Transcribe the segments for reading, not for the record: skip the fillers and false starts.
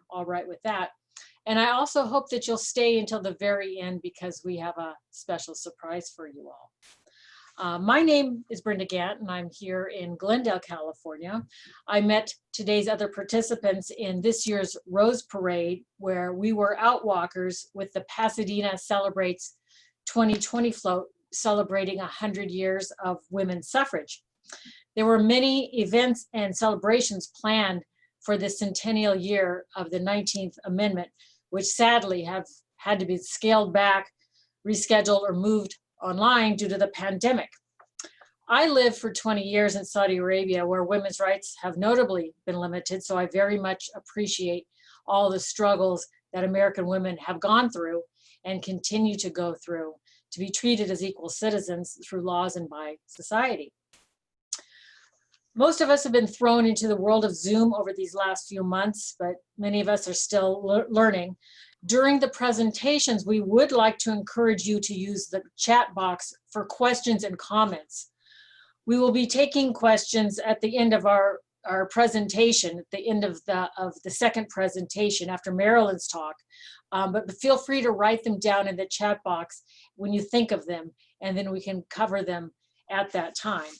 all right with that. And I also hope that you'll stay until the very end because we have a special surprise for you all. My name is Brenda Gant, and I'm here in Glendale, California. I met today's other participants in this year's Rose Parade, where we were outwalkers with the Pasadena Celebrates 2020 float, celebrating 100 years of women's suffrage. There were many events and celebrations planned for the centennial year of the 19th Amendment, which sadly have had to be scaled back, rescheduled, or moved online due to the pandemic. I lived for 20 years in Saudi Arabia, where women's rights have notably been limited, so I very much appreciate all the struggles that American women have gone through and continue to go through to be treated as equal citizens through laws and by society. Most of us have been thrown into the world of Zoom over these last few months, but many of us are still learning. During the presentations, we would like to encourage you to use the chat box for questions and comments. We will be taking questions at the end of our presentation, at the end of the second presentation after Marilyn's talk. But feel free to write them down in the chat box when you think of them, and then we can cover them at that time.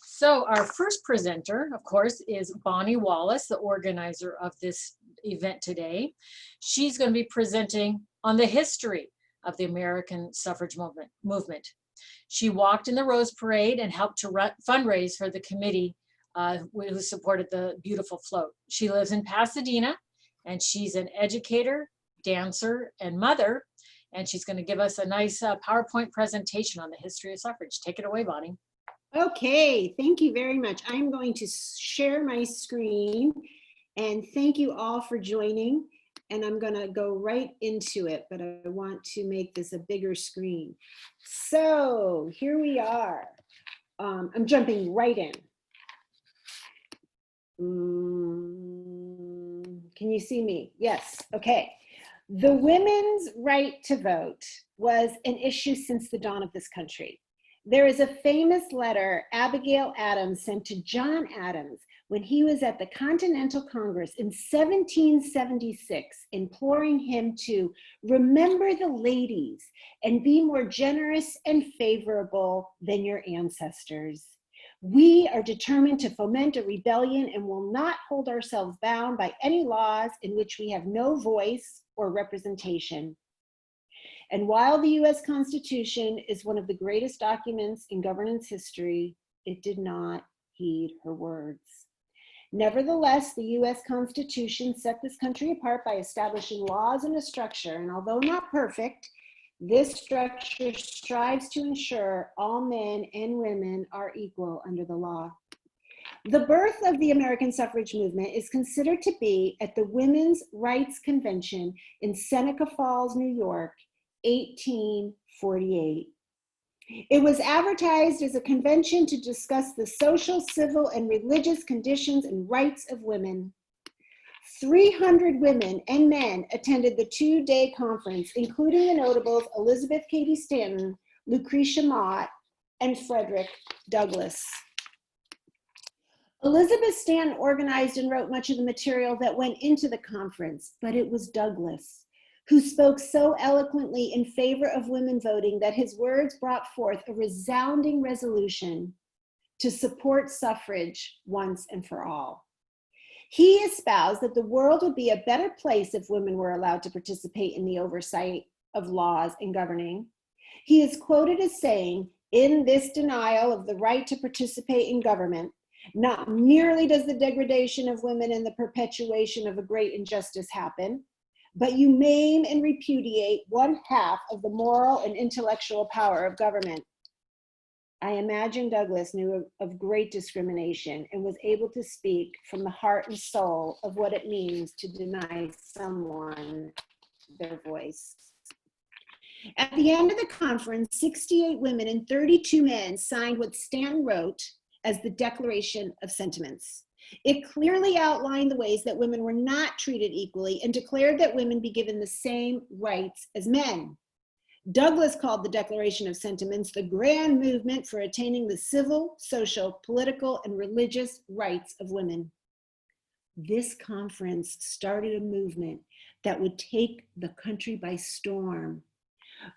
So our first presenter, of course, is Bonnie Wallace, the organizer of this event today. She's going to be presenting on the history of the American suffrage movement. She walked in the Rose Parade and helped to fundraise for the committee who supported the beautiful float. She lives in Pasadena, and she's an educator, dancer, and mother, and she's going to give us a nice PowerPoint presentation on the history of suffrage. Take it away, Bonnie. Okay, thank you very much. I'm going to share my screen, and thank you all for joining. And I'm going to go right into it, but I want to make this a bigger screen. So here we are. I'm jumping right in. Can you see me? Yes. Okay. The women's right to vote was an issue since the dawn of this country. There is a famous letter Abigail Adams sent to John Adams when he was at the Continental Congress in 1776, imploring him to remember the ladies and be more generous and favorable than your ancestors. We are determined to foment a rebellion and will not hold ourselves bound by any laws in which we have no voice or representation. And while the US Constitution is one of the greatest documents in governance history, it did not heed her words. Nevertheless, the US Constitution set this country apart by establishing laws and a structure, and although not perfect, this structure strives to ensure all men and women are equal under the law. The birth of the American suffrage movement is considered to be at the Women's Rights Convention in Seneca Falls, New York, 1848. It was advertised as a convention to discuss the social, civil, and religious conditions and rights of women. 300 women and men attended the two-day conference, including the notables Elizabeth Cady Stanton, Lucretia Mott, and Frederick Douglass. Elizabeth Stanton organized and wrote much of the material that went into the conference, but it was Douglass who spoke so eloquently in favor of women voting that his words brought forth a resounding resolution to support suffrage once and for all. He espoused that the world would be a better place if women were allowed to participate in the oversight of laws and governing. He is quoted as saying, "In this denial of the right to participate in government, not merely does the degradation of women and the perpetuation of a great injustice happen, but you maim and repudiate one half of the moral and intellectual power of government." I imagine Douglass knew of great discrimination and was able to speak from the heart and soul of what it means to deny someone their voice. At the end of the conference, 68 women and 32 men signed what Stanton wrote as the Declaration of Sentiments. It clearly outlined the ways that women were not treated equally and declared that women be given the same rights as men. Douglass called the Declaration of Sentiments the grand movement for attaining the civil, social, political, and religious rights of women. This conference started a movement that would take the country by storm.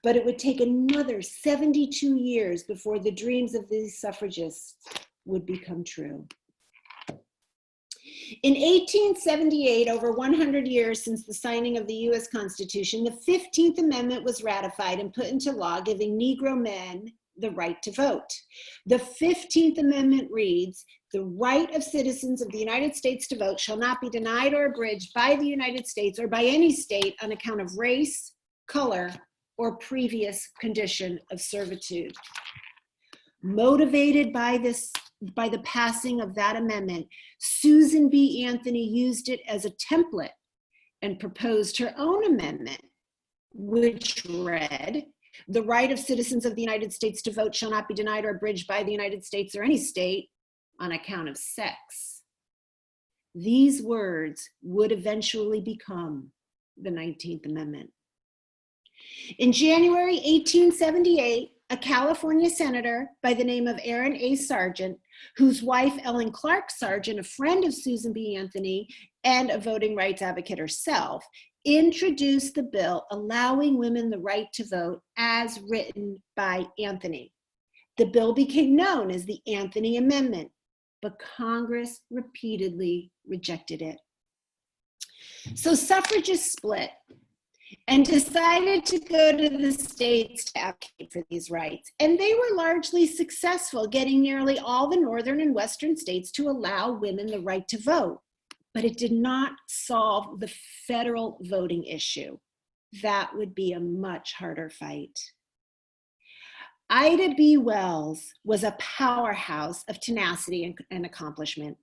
But it would take another 72 years before the dreams of these suffragists would become true. In 1878, over 100 years since the signing of the US Constitution, the 15th Amendment was ratified and put into law, giving Negro men the right to vote. The 15th Amendment reads, "The right of citizens of the United States to vote shall not be denied or abridged by the United States or by any state on account of race, color, or previous condition of servitude." Motivated by the passing of that amendment, Susan B. Anthony used it as a template and proposed her own amendment, which read, "The right of citizens of the United States to vote shall not be denied or abridged by the United States or any state on account of sex." These words would eventually become the 19th Amendment. In January 1878, a California senator by the name of Aaron A. Sargent, whose wife Ellen Clark Sargent, a friend of Susan B. Anthony and a voting rights advocate herself, introduced the bill allowing women the right to vote as written by Anthony. The bill became known as the Anthony Amendment, but Congress repeatedly rejected it. So suffragists split and decided to go to the states to advocate for these rights. And they were largely successful, getting nearly all the northern and western states to allow women the right to vote. But it did not solve the federal voting issue. That would be a much harder fight. Ida B. Wells was a powerhouse of tenacity and accomplishment.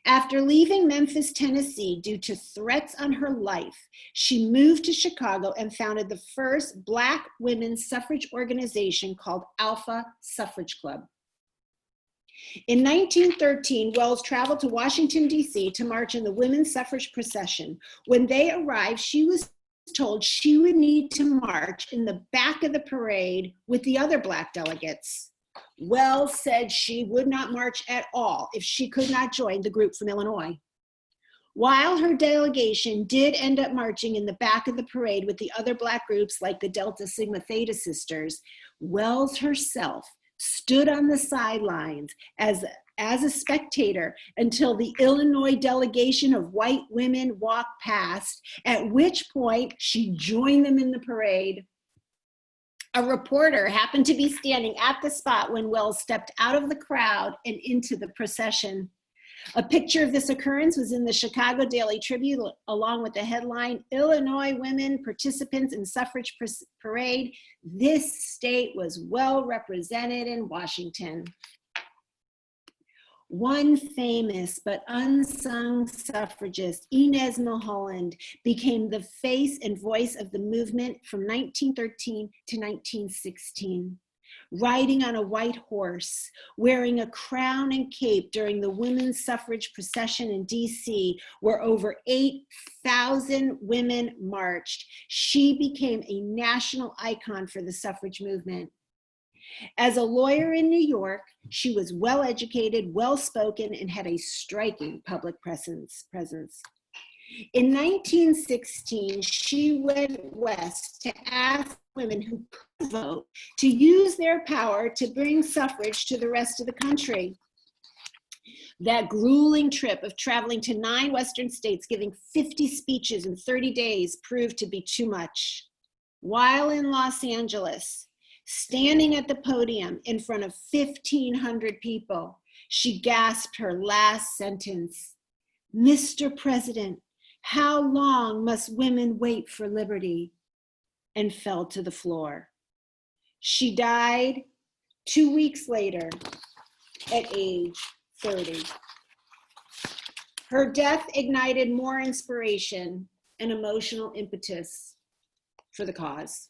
After leaving Memphis, Tennessee, due to threats on her life, she moved to Chicago and founded the first Black women's suffrage organization called Alpha Suffrage Club. In 1913, Wells traveled to Washington, D.C. to march in the women's suffrage procession. When they arrived, she was told she would need to march in the back of the parade with the other Black delegates. Wells said she would not march at all if she could not join the group from Illinois. While her delegation did end up marching in the back of the parade with the other Black groups like the Delta Sigma Theta sisters, Wells herself stood on the sidelines as a spectator until the Illinois delegation of white women walked past, at which point she joined them in the parade. A reporter happened to be standing at the spot when Wells stepped out of the crowd and into the procession. A picture of this occurrence was in the Chicago Daily Tribune, along with the headline, "Illinois Women Participants in Suffrage Parade. This state was well represented in Washington." One famous but unsung suffragist, Inez Milholland, became the face and voice of the movement from 1913 to 1916. Riding on a white horse, wearing a crown and cape during the women's suffrage procession in DC, where over 8,000 women marched, she became a national icon for the suffrage movement. As a lawyer in New York, she was well-educated, well-spoken, and had a striking public presence. In 1916, she went west to ask women who could vote to use their power to bring suffrage to the rest of the country. That grueling trip of traveling to 9 Western states, giving 50 speeches in 30 days, proved to be too much. While in Los Angeles, standing at the podium in front of 1,500 people, she gasped her last sentence, "Mr. President, how long must women wait for liberty?" and fell to the floor. She died 2 weeks later at age 30. Her death ignited more inspiration and emotional impetus for the cause.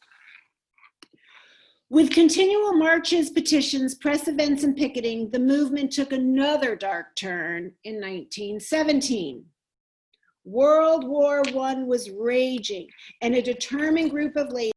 With continual marches, petitions, press events, and picketing, the movement took another dark turn in 1917. World War I was raging, and a determined group of ladies